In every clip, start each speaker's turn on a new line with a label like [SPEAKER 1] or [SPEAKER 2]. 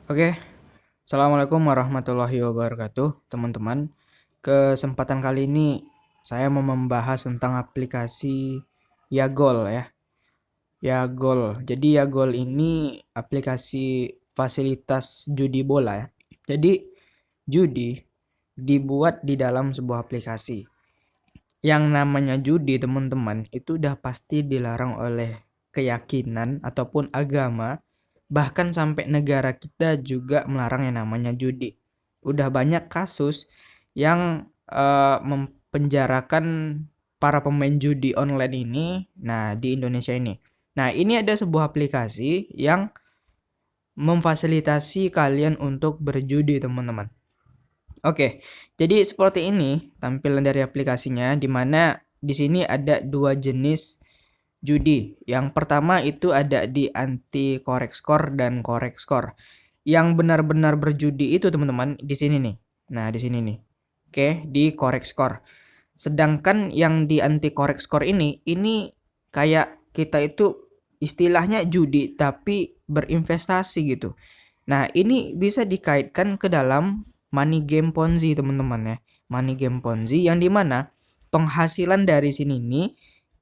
[SPEAKER 1] Oke, Assalamualaikum warahmatullahi wabarakatuh, teman-teman. Kesempatan kali ini saya mau membahas tentang aplikasi Yagol ya. Yagol. Jadi Yagol ini aplikasi fasilitas judi bola ya. Jadi judi dibuat di dalam sebuah aplikasi. Yang namanya judi, teman-teman, itu udah pasti dilarang oleh keyakinan ataupun agama. Bahkan sampai negara kita juga melarang yang namanya judi. Udah banyak kasus yang mempenjarakan para pemain judi online ini, nah di Indonesia ini. Nah, ini ada sebuah aplikasi yang memfasilitasi kalian untuk berjudi, teman-teman. Oke, jadi seperti ini tampilan dari aplikasinya, di mana di sini ada dua jenis judi. Yang pertama itu ada di anti correct score dan correct score. Yang benar-benar berjudi itu teman-teman di sini nih. Nah, di sini nih. Oke, di correct score. Sedangkan yang di anti correct score ini kayak kita itu istilahnya judi tapi berinvestasi gitu. Nah, ini bisa dikaitkan ke dalam money game Ponzi, teman-teman ya. Money game Ponzi yang dimana penghasilan dari sini nih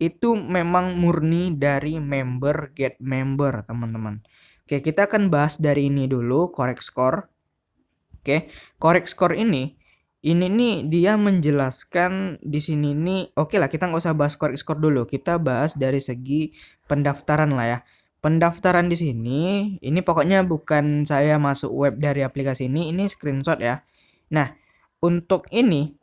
[SPEAKER 1] itu memang murni dari member get member, teman-teman. Oke, kita akan bahas dari ini dulu, correct score. Oke, correct score ini nih dia menjelaskan di sini nih. Oke lah, kita nggak usah bahas correct score dulu. Kita bahas dari segi pendaftaran lah ya. Pendaftaran di sini, ini pokoknya bukan saya masuk web dari aplikasi ini screenshot ya. Nah, untuk ini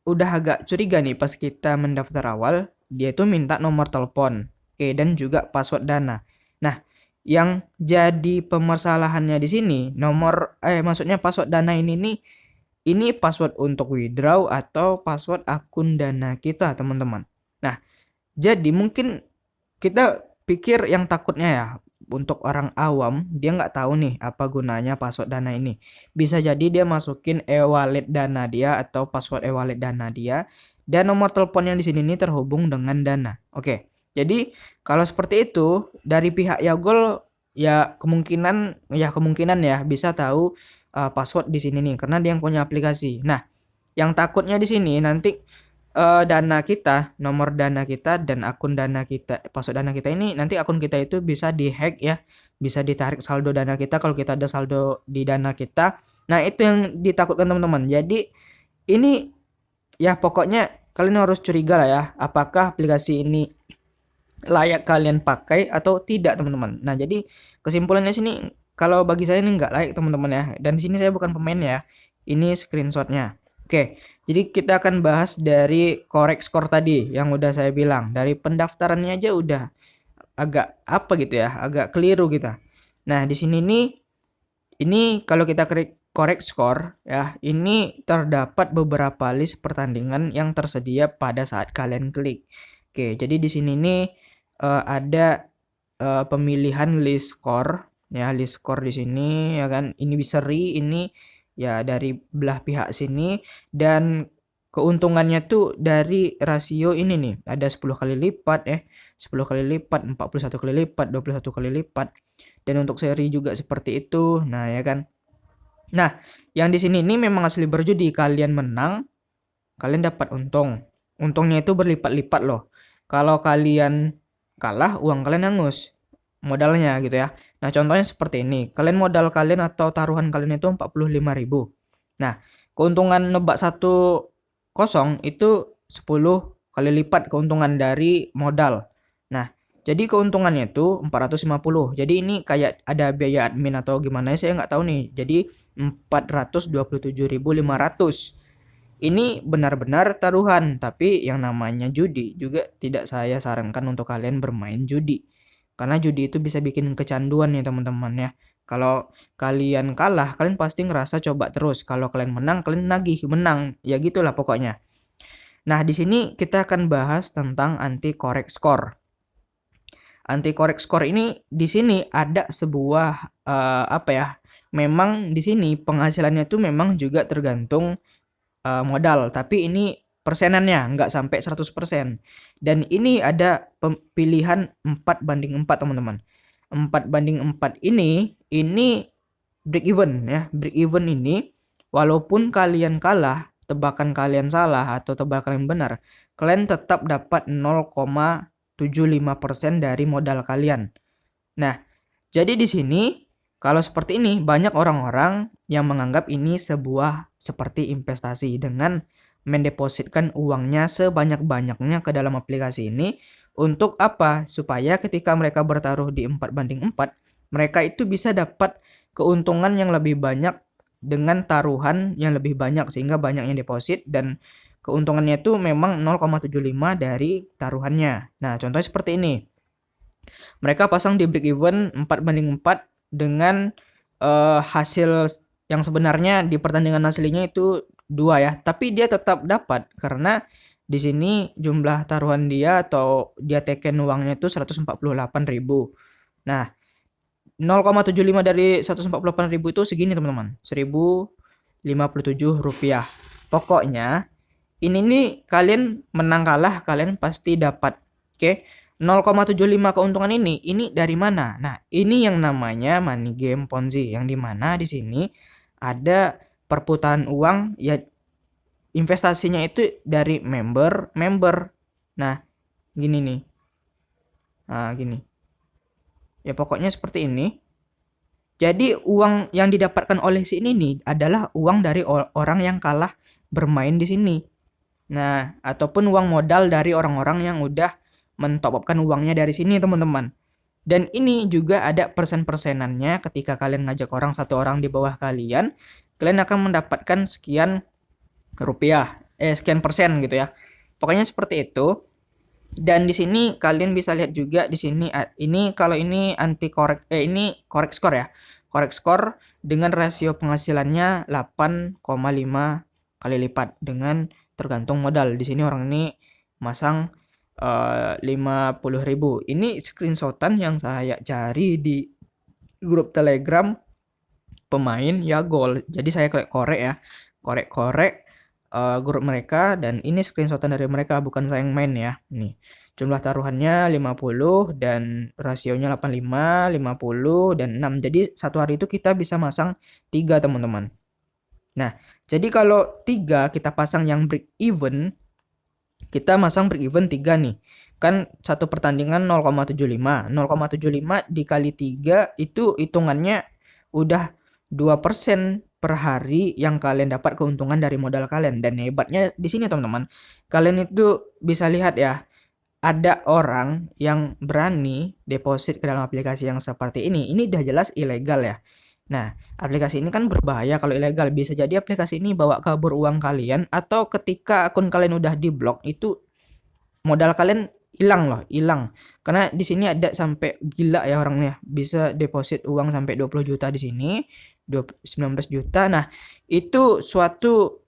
[SPEAKER 1] udah agak curiga nih pas kita mendaftar awal, dia itu minta nomor telepon, oke, dan juga password Dana. Nah, yang jadi pemasalahannya di sini, maksudnya password Dana ini password untuk withdraw atau password akun Dana kita, teman-teman. Nah, jadi mungkin kita pikir yang takutnya ya, untuk orang awam dia nggak tahu nih apa gunanya password Dana ini. Bisa jadi dia masukin e-wallet Dana dia atau password e-wallet Dana dia dan nomor telepon yang di sini nih terhubung dengan Dana. Oke. Jadi kalau seperti itu dari pihak Yagol ya kemungkinan ya bisa tahu password di sini nih karena dia yang punya aplikasi. Nah, yang takutnya di sini nanti dana kita, nomor dana kita dan akun dana kita, password dana kita ini nanti akun kita itu bisa dihack ya, bisa ditarik saldo dana kita kalau kita ada saldo di dana kita. Nah, itu yang ditakutkan teman-teman. Jadi ini ya pokoknya kalian harus curiga lah ya, apakah aplikasi ini layak kalian pakai atau tidak, teman-teman. Nah, jadi kesimpulannya sini kalau bagi saya ini nggak layak, teman-teman ya. Dan di sini saya bukan pemain ya. Ini screenshotnya. Oke, jadi kita akan bahas dari correct score tadi yang udah saya bilang. Dari pendaftarannya aja udah agak apa gitu ya, agak keliru kita. Nah, di sini nih ini kalau kita klik correct score ya, ini terdapat beberapa list pertandingan yang tersedia pada saat kalian klik. Oke, jadi di sini nih ada pemilihan list score ya, list score di sini ya kan. Ini bisa ini ya dari belah pihak sini dan keuntungannya tuh dari rasio ini nih. Ada 10 kali lipat 10 kali lipat, 41 kali lipat, 21 kali lipat. Dan untuk seri juga seperti itu. Nah, ya kan. Nah, yang di sini ini memang asli berjudi. Kalian menang, kalian dapat untung. Untungnya itu berlipat-lipat loh. Kalau kalian kalah, uang kalian hangus. Modalnya gitu ya. Nah, contohnya seperti ini. Kalian atau taruhan kalian itu 45.000. Nah, keuntungan nebak 1-0 itu 10 kali lipat keuntungan dari modal. Nah, jadi keuntungannya itu 450. Jadi ini kayak ada biaya admin atau gimana saya nggak tahu nih. Jadi 427.500. Ini benar-benar taruhan, tapi yang namanya judi juga tidak saya sarankan untuk kalian bermain judi. Karena judi itu bisa bikin kecanduan ya, teman-teman ya. Kalau kalian kalah, kalian pasti ngerasa coba terus. Kalau kalian menang, kalian nagih menang. Ya gitulah pokoknya. Nah, di sini kita akan bahas tentang anti correct score. Anti correct score ini di sini ada sebuah apa ya? Memang di sini penghasilannya itu memang juga tergantung modal, tapi ini persenannya nggak sampai 100%. Dan ini ada pilihan 4/4, teman-teman. 4/4 ini break even ya. Break even ini walaupun kalian kalah, tebakan kalian salah atau tebakan kalian benar, kalian tetap dapat 0,75% dari modal kalian. Nah, jadi di sini kalau seperti ini banyak orang-orang yang menganggap ini sebuah seperti investasi dengan mendepositkan uangnya sebanyak-banyaknya ke dalam aplikasi ini untuk apa? Supaya ketika mereka bertaruh di 4/4, mereka itu bisa dapat keuntungan yang lebih banyak dengan taruhan yang lebih banyak sehingga banyak yang deposit dan keuntungannya itu memang 0,75 dari taruhannya. Nah, contohnya seperti ini. Mereka pasang di break even 4/4 dengan hasil yang sebenarnya di pertandingan aslinya itu 2 ya, tapi dia tetap dapat karena di sini jumlah taruhan dia atau dia taken uangnya itu 148.000. Nah, 0,75 dari 148.000 itu segini teman-teman, Rp1.057. Pokoknya ini nih kalian menang kalah kalian pasti dapat. Oke. 0,75 keuntungan ini dari mana? Nah, ini yang namanya money game Ponzi yang dimana di sini ada perputaran uang ya, investasinya itu dari member. Nah, gini nih. Nah, gini. Ya pokoknya seperti ini. Jadi uang yang didapatkan oleh si ini nih adalah uang dari orang yang kalah bermain di sini. Nah, ataupun uang modal dari orang-orang yang udah mentop upkan uangnya dari sini teman-teman. Dan ini juga ada persen-persenannya ketika kalian ngajak satu orang di bawah kalian akan mendapatkan sekian rupiah, sekian persen gitu ya. Pokoknya seperti itu. Dan di sini kalian bisa lihat juga di sini ini kalau ini ini correct score ya. Correct score dengan rasio penghasilannya 8,5 kali lipat dengan tergantung modal. Di sini orang ini masang 50.000. Ini screenshotan yang saya cari di grup Telegram pemain ya gol. Jadi saya korek ya. Korek grup mereka dan ini screenshotan dari mereka bukan saya yang main ya. Nih. Jumlah taruhannya 50 dan rasionya 85, 50 dan 6. Jadi satu hari itu kita bisa masang 3 teman-teman. Nah, jadi kalau 3 kita pasang yang break even, kita masang break even 3 nih. Kan satu pertandingan 0,75. 0,75 dikali 3 itu hitungannya udah 2% per hari yang kalian dapat keuntungan dari modal kalian. Dan hebatnya di sini teman-teman, kalian itu bisa lihat ya, ada orang yang berani deposit ke dalam aplikasi yang seperti ini. Ini udah jelas ilegal ya. Nah, aplikasi ini kan berbahaya kalau ilegal. Bisa jadi aplikasi ini bawa kabur uang kalian atau ketika akun kalian udah diblok itu modal kalian hilang loh, hilang. Karena di sini ada sampai gila ya orangnya, bisa deposit uang sampai 20 juta di sini, 19 juta. Nah, itu suatu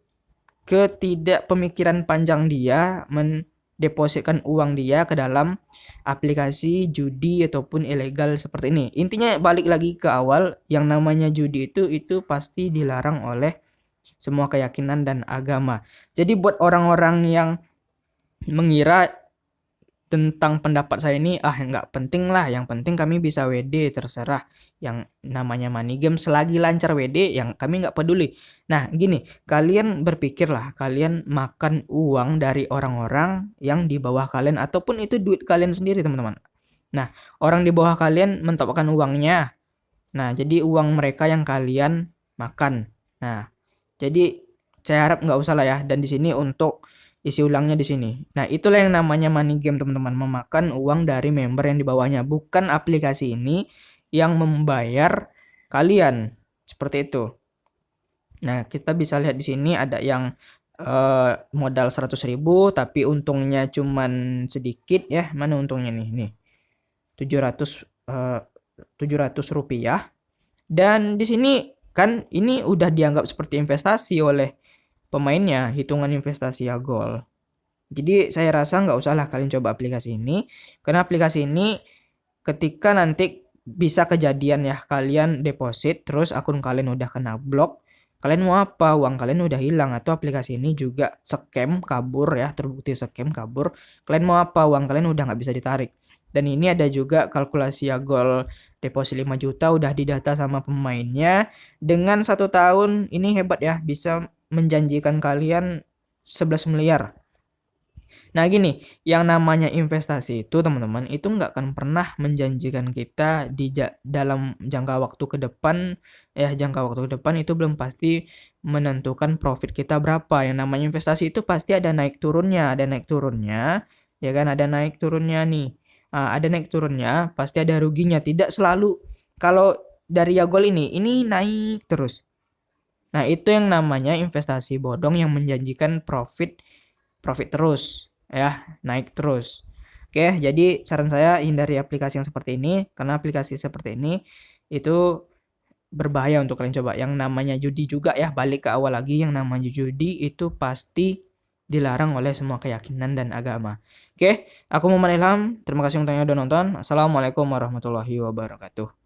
[SPEAKER 1] ketidakpemikiran panjang dia mendepositkan uang dia ke dalam aplikasi judi ataupun ilegal seperti ini. Intinya balik lagi ke awal, yang namanya judi itu pasti dilarang oleh semua keyakinan dan agama. Jadi buat orang-orang yang mengira tentang pendapat saya ini nggak penting lah, yang penting kami bisa WD, terserah yang namanya money game selagi lancar WD yang kami nggak peduli. Nah gini, kalian berpikirlah, kalian makan uang dari orang-orang yang di bawah kalian ataupun itu duit kalian sendiri teman-teman. Nah orang di bawah kalian mentopkan uangnya, nah jadi uang mereka yang kalian makan. Nah jadi saya harap nggak usah lah ya. Dan di sini untuk isi ulangnya di sini. Nah, itulah yang namanya money game, teman-teman. Memakan uang dari member yang di bawahnya. Bukan aplikasi ini yang membayar kalian. Seperti itu. Nah, kita bisa lihat di sini ada yang modal 100.000 tapi untungnya cuman sedikit ya. Mana untungnya nih? Nih. 700 rupiah. Dan di sini kan ini udah dianggap seperti investasi oleh pemainnya, hitungan investasi ya gol. Jadi saya rasa nggak usah lah kalian coba aplikasi ini, karena aplikasi ini ketika nanti bisa kejadian ya kalian deposit terus akun kalian udah kena blok, kalian mau apa, uang kalian udah hilang, atau aplikasi ini juga scam kabur ya, terbukti scam kabur, kalian mau apa, uang kalian udah nggak bisa ditarik. Dan ini ada juga kalkulasi ya gol deposit 5 juta udah didata sama pemainnya. Dengan 1 tahun ini hebat ya, bisa menjanjikan kalian 11 miliar. Nah gini, yang namanya investasi itu teman-teman itu nggak akan pernah menjanjikan kita dalam jangka waktu ke depan ya, jangka waktu ke depan itu belum pasti menentukan profit kita berapa. Yang namanya investasi itu pasti ada naik turunnya, ya kan, ada naik turunnya nih. Ada naik turunnya, pasti ada ruginya. Tidak selalu kalau dari Yagol ini naik terus. Nah, itu yang namanya investasi bodong yang menjanjikan profit terus ya, naik terus. Oke, jadi saran saya hindari aplikasi yang seperti ini karena aplikasi seperti ini itu berbahaya untuk kalian coba. Yang namanya judi juga ya, balik ke awal lagi, yang namanya judi itu pasti dilarang oleh semua keyakinan dan agama. Oke, aku Muhammad Ilham. Terima kasih untuk yang udah nonton. Assalamualaikum warahmatullahi wabarakatuh.